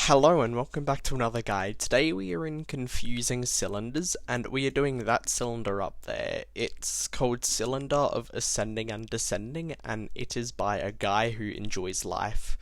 Hello and welcome back to another guide. Today we are in confusing cylinders and we are doing that cylinder up there. It's called Cylinder of Ascending and Descending and it is by a guy who enjoys life.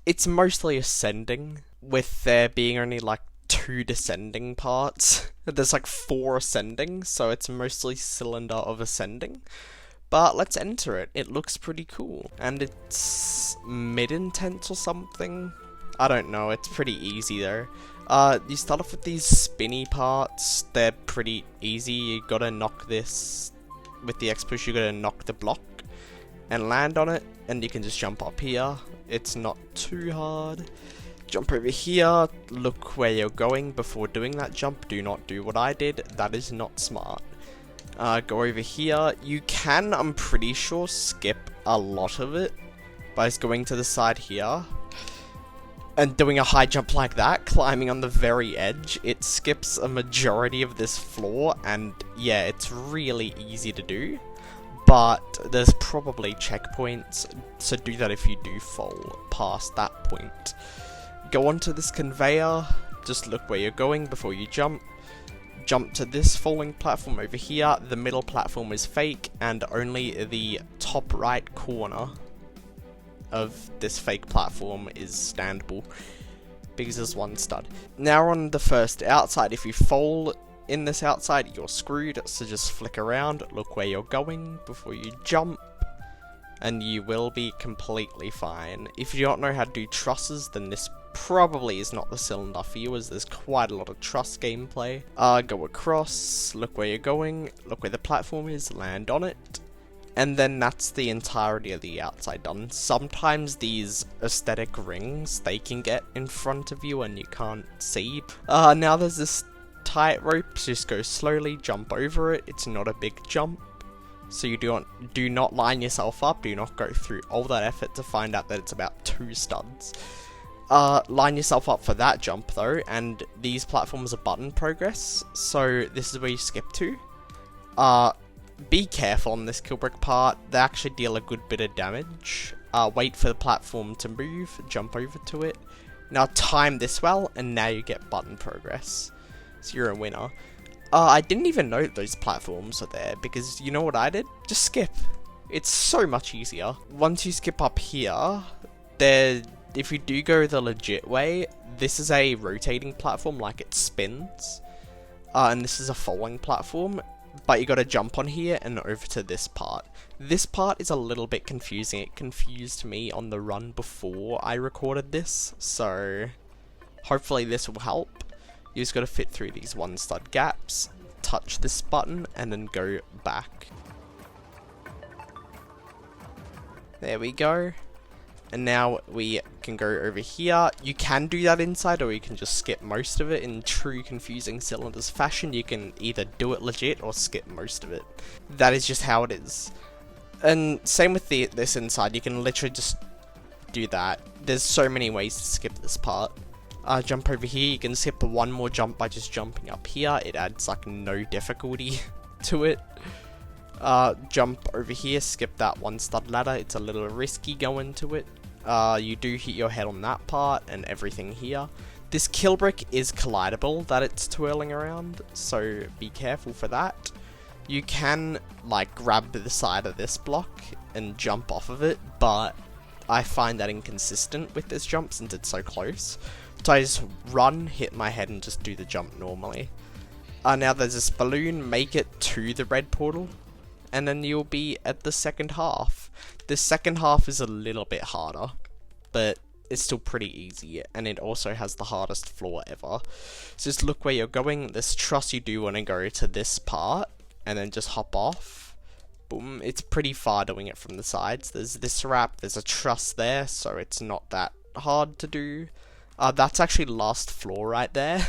It's mostly ascending, with there being only like 2 descending parts. There's like 4 ascending, so it's mostly Cylinder of Ascending. But let's enter it. It looks pretty cool. And it's mid-intense or something. I don't know, it's pretty easy though. You start off with these spinny parts. They're pretty easy. You gotta knock this with the X push. You gotta knock the block and land on it, and you can just jump up here. It's not too hard. Jump over here. Look where you're going before doing that jump. Do not do what I did. That is not smart. Go over here. You can, I'm pretty sure, skip a lot of it by just going to the side here and doing a high jump like that, climbing on the very edge. It skips a majority of this floor, and yeah, it's really easy to do, but there's probably checkpoints, so do that if you do fall past that point. Go onto this conveyor, just look where you're going before you jump. Jump to this falling platform over here. The middle platform is fake, and only the top right corner of this fake platform is standable because there's one stud. Now on the first outside, if you fall in this outside, you're screwed, so just flick around, look where you're going before you jump, and you will be completely fine. If you don't know how to do trusses, then this probably is not the cylinder for you, as there's quite a lot of truss gameplay. Go across, look where you're going, look where the platform is, land on it. And then that's the entirety of the outside done. Sometimes these aesthetic rings, they can get in front of you and you can't see. Now there's this tightrope, just go slowly, jump over it. It's not a big jump, so you do not line yourself up. Do not go through all that effort to find out that it's about 2 studs. Line yourself up for that jump though, and these platforms are button progress, so this is where you skip to. Be careful on this kill brick part, they actually deal a good bit of damage. Wait for the platform to move, jump over to it. Now time this well, and now you get button progress. So you're a winner. I didn't even know those platforms are there, because you know what I did? Just skip. It's so much easier. Once you skip up here, if you do go the legit way, this is a rotating platform, like it spins. And this is a falling platform. But you gotta jump on here and over to this part. This part is a little bit confusing. It confused me on the run before I recorded this, so hopefully this will help. You just gotta fit through these 1 stud gaps, touch this button, and then go back. There we go. And now we can go over here. You can do that inside, or you can just skip most of it. In true confusing cylinders fashion, you can either do it legit or skip most of it. That is just how it is. And same with this inside, you can literally just do that. There's so many ways to skip this part. Jump over here, you can skip 1 more jump by just jumping up here. It adds like no difficulty to it. Jump over here, skip that 1 stud ladder. It's a little risky going to it. You do hit your head on that part and everything here. This kill brick is collidable that it's twirling around, so be careful for that. You can like grab the side of this block and jump off of it, but I find that inconsistent with this jump since it's so close. So I just run, hit my head, and just do the jump normally. Now there's this balloon, make it to the red portal, and then you'll be at the second half. The second half is a little bit harder, but it's still pretty easy, and it also has the hardest floor ever. So just look where you're going. This truss, you do want to go to this part, and then just hop off. Boom, it's pretty far doing it from the sides. There's this wrap, there's a truss there, so it's not that hard to do. That's actually last floor right there.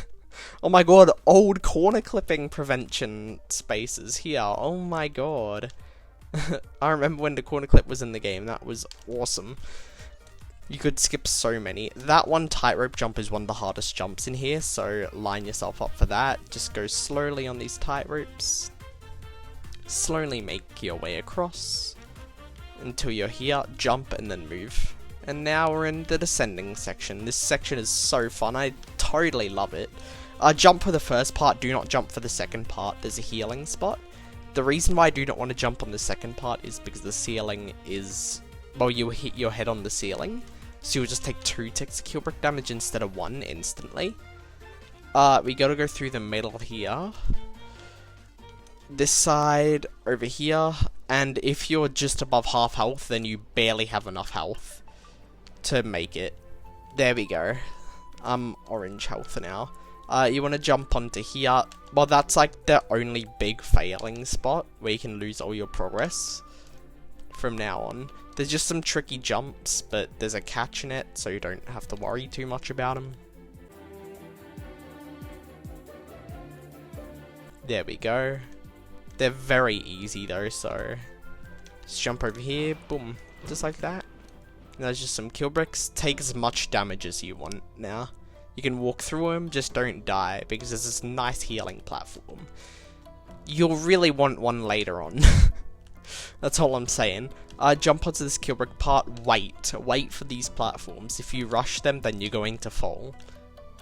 Oh my god, old corner clipping prevention spaces here. Oh my god. I remember when the corner clip was in the game. That was awesome. You could skip so many. That 1 tightrope jump is one of the hardest jumps in here, so line yourself up for that. Just go slowly on these tightropes. Slowly make your way across until you're here. Jump and then move. And now we're in the descending section. This section is so fun, I totally love it. Jump for the first part, do not jump for the second part, there's a healing spot. The reason why I do not want to jump on the second part is because the ceiling is, well, you hit your head on the ceiling, so you'll just take 2 ticks of kill brick damage instead of 1 instantly. We gotta go through the middle here, this side, over here, and if you're just above half health, then you barely have enough health to make it. There we go. Orange health now. You want to jump onto here. Well, that's like the only big failing spot where you can lose all your progress from now on. There's just some tricky jumps, but there's a catch in it, so you don't have to worry too much about them. There we go. They're very easy though, so just jump over here, boom, just like that. And there's just some kill bricks. Take as much damage as you want now. You can walk through them, just don't die, because there's this nice healing platform. You'll really want one later on. That's all I'm saying. Jump onto this kill brick part, wait for these platforms. If you rush them, then you're going to fall.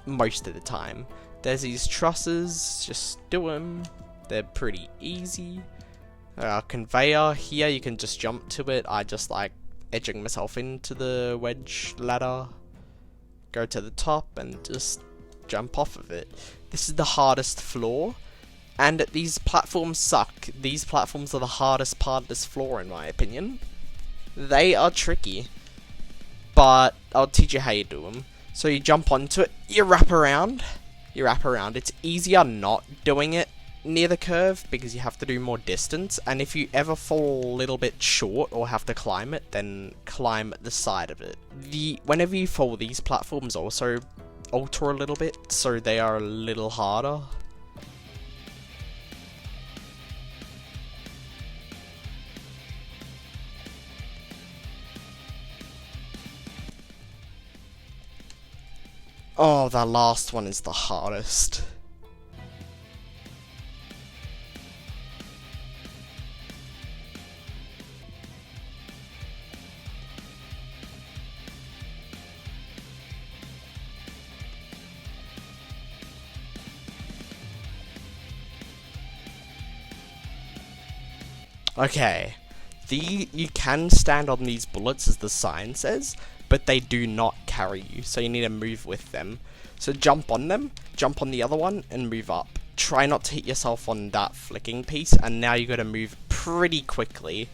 Most of the time. There's these trusses, just do them. They're pretty easy. Conveyor, here you can just jump to it. I just like edging myself into the wedge ladder. Go to the top and just jump off of it. This is the hardest floor, and these platforms suck. These platforms are the hardest part of this floor in my opinion. They are tricky, but I'll teach you how you do them. So you jump onto it, you wrap around. It's easier not doing it near the curve because you have to do more distance, and if you ever fall a little bit short or have to climb it, then climb the side of it. Whenever you fall, these platforms also alter a little bit, so they are a little harder. Oh, the last one is the hardest. Okay, you can stand on these bullets as the sign says, but they do not carry you, so you need to move with them. So jump on them, jump on the other one, and move up. Try not to hit yourself on that flicking piece, and now you gotta move pretty quickly,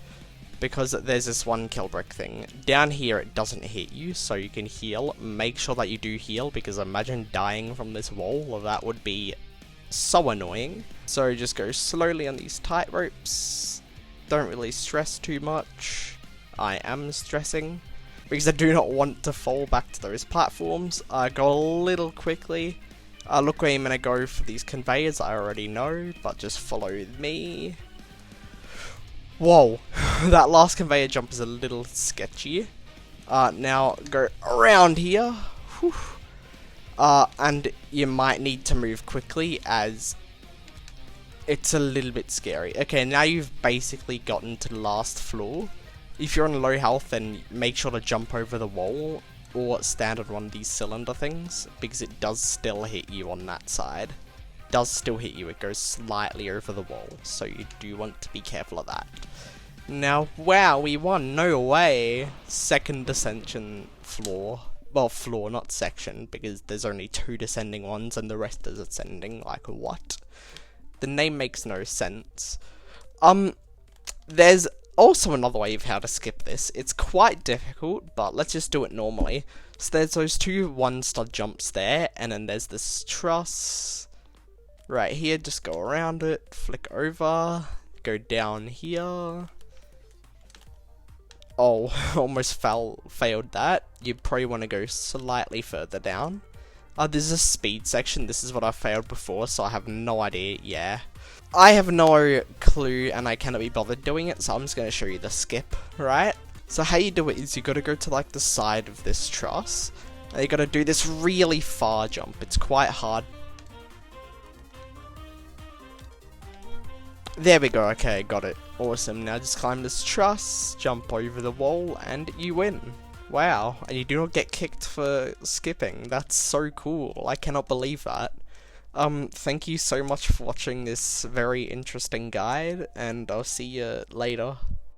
because there's this one kill brick thing. Down here it doesn't hit you, so you can heal. Make sure that you do heal, because imagine dying from this wall, well, that would be so annoying. So just go slowly on these tight ropes. Don't really stress too much. I am stressing because I do not want to fall back to those platforms. Go a little quickly. Look where I'm going to go for these conveyors, I already know, but just follow me. Whoa, that last conveyor jump is a little sketchy. Now go around here. Whew. And you might need to move quickly as it's a little bit scary. Okay, now you've basically gotten to the last floor. If you're on low health, then make sure to jump over the wall or stand on one of these cylinder things, because it does still hit you on that side. It does still hit you, it goes slightly over the wall, so you do want to be careful of that. Now, wow, we won, no way! Second ascension floor. Well, floor, not section, because there's only 2 descending ones and the rest is ascending, like what? The name makes no sense. There's also another way of how to skip this. It's quite difficult, but let's just do it normally. So there's those 2 one-stud jumps there, and then there's this truss. Right here, just go around it, flick over, go down here. Oh, almost failed that. You probably want to go slightly further down. There's a speed section. This is what I failed before, so I have no idea. Yeah. I have no clue, and I cannot be bothered doing it, so I'm just going to show you the skip, right? So how you do it is you got to go to like the side of this truss, and you got to do this really far jump. It's quite hard. There we go. Okay, got it. Awesome. Now just climb this truss, jump over the wall, and you win. Wow, and you do not get kicked for skipping. That's so cool. I cannot believe that. Thank you so much for watching this very interesting guide, and I'll see you later.